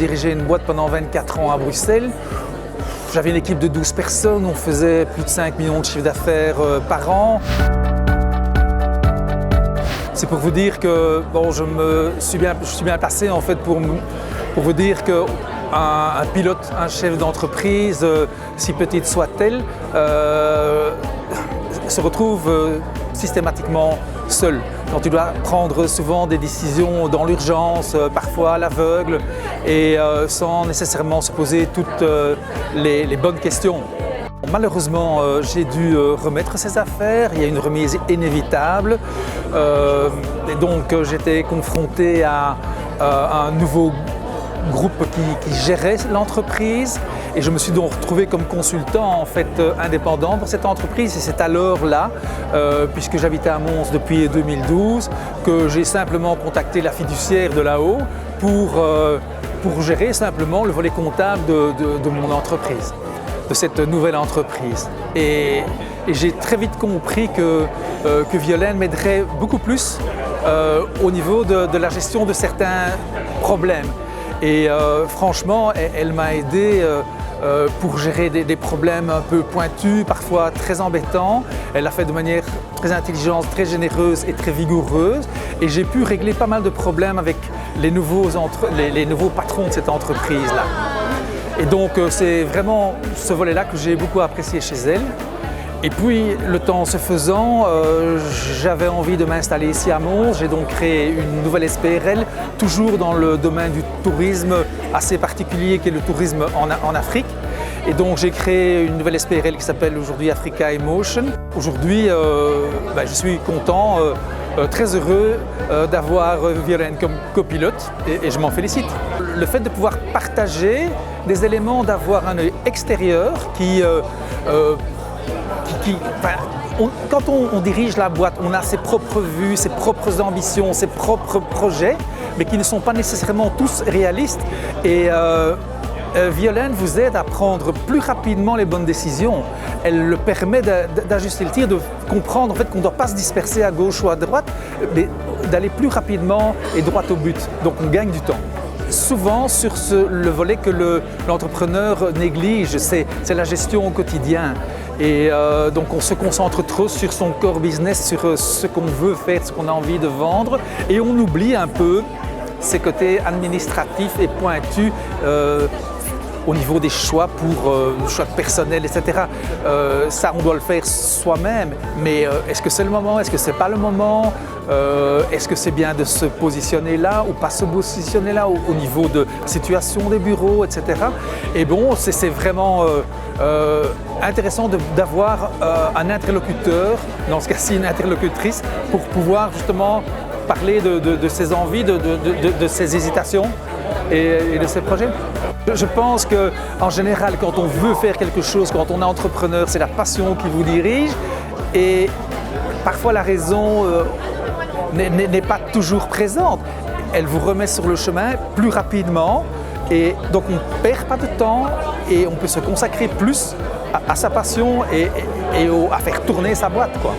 dirigeais une boîte pendant 24 ans à Bruxelles. J'avais une équipe de 12 personnes, on faisait plus de 5 millions de chiffre d'affaires par an. C'est pour vous dire que bon, je suis bien placé en fait pour vous dire que un pilote, un chef d'entreprise, si petite soit-elle, se retrouve systématiquement seul. Quand tu dois prendre souvent des décisions dans l'urgence, parfois à l'aveugle, et sans nécessairement se poser toutes les bonnes questions. Malheureusement, j'ai dû remettre ces affaires, il y a une remise inévitable, et donc j'étais confronté à un nouveau groupe qui gérait l'entreprise, et je me suis donc retrouvé comme consultant en fait indépendant pour cette entreprise. Et c'est alors là, puisque j'habitais à Mons depuis 2012, que j'ai simplement contacté la fiduciaire de là-haut pour gérer simplement le volet comptable de mon entreprise, de cette nouvelle entreprise. Et j'ai très vite compris que Violaine m'aiderait beaucoup plus au niveau de la gestion de certains problèmes. Et franchement, elle m'a aidé pour gérer des problèmes un peu pointus, parfois très embêtants. Elle l'a fait de manière très intelligente, très généreuse et très vigoureuse. Et j'ai pu régler pas mal de problèmes avec les nouveaux patrons de cette entreprise-là. Et donc c'est vraiment ce volet-là que j'ai beaucoup apprécié chez elle. Et puis, le temps se faisant, j'avais envie de m'installer ici à Mons. J'ai donc créé une nouvelle SPRL, toujours dans le domaine du tourisme assez particulier qui est le tourisme en Afrique. Et donc j'ai créé une nouvelle SPRL qui s'appelle aujourd'hui Africa Emotion. Aujourd'hui, je suis content, très heureux d'avoir Violaine comme copilote et je m'en félicite. Le fait de pouvoir partager des éléments, d'avoir un œil extérieur quand on dirige la boîte, on a ses propres vues, ses propres ambitions, ses propres projets, mais qui ne sont pas nécessairement tous réalistes. Et Violaine vous aide à prendre plus rapidement les bonnes décisions. Elle le permet d'ajuster le tir, de comprendre en fait, qu'on ne doit pas se disperser à gauche ou à droite, mais d'aller plus rapidement et droit au but. Donc on gagne du temps. Souvent sur le volet que l'entrepreneur néglige, c'est la gestion au quotidien. Et donc on se concentre trop sur son core business, sur ce qu'on veut faire, ce qu'on a envie de vendre, et on oublie un peu ces côtés administratifs et pointus au niveau des choix pour choix personnels, etc. Ça, on doit le faire soi-même, mais est-ce que c'est le moment? Est-ce que c'est pas le moment? Est-ce que c'est bien de se positionner là ou pas se positionner là au niveau de situation des bureaux, etc. Et bon, c'est vraiment intéressant d'avoir un interlocuteur, dans ce cas-ci une interlocutrice, pour pouvoir justement parler de ses envies, de ses hésitations et de ses projets. Je pense qu'en général, quand on veut faire quelque chose, quand on est entrepreneur, c'est la passion qui vous dirige, et parfois la raison n'est pas toujours présente. Elle vous remet sur le chemin plus rapidement, et donc on ne perd pas de temps et on peut se consacrer plus à sa passion et à faire tourner sa boîte, quoi.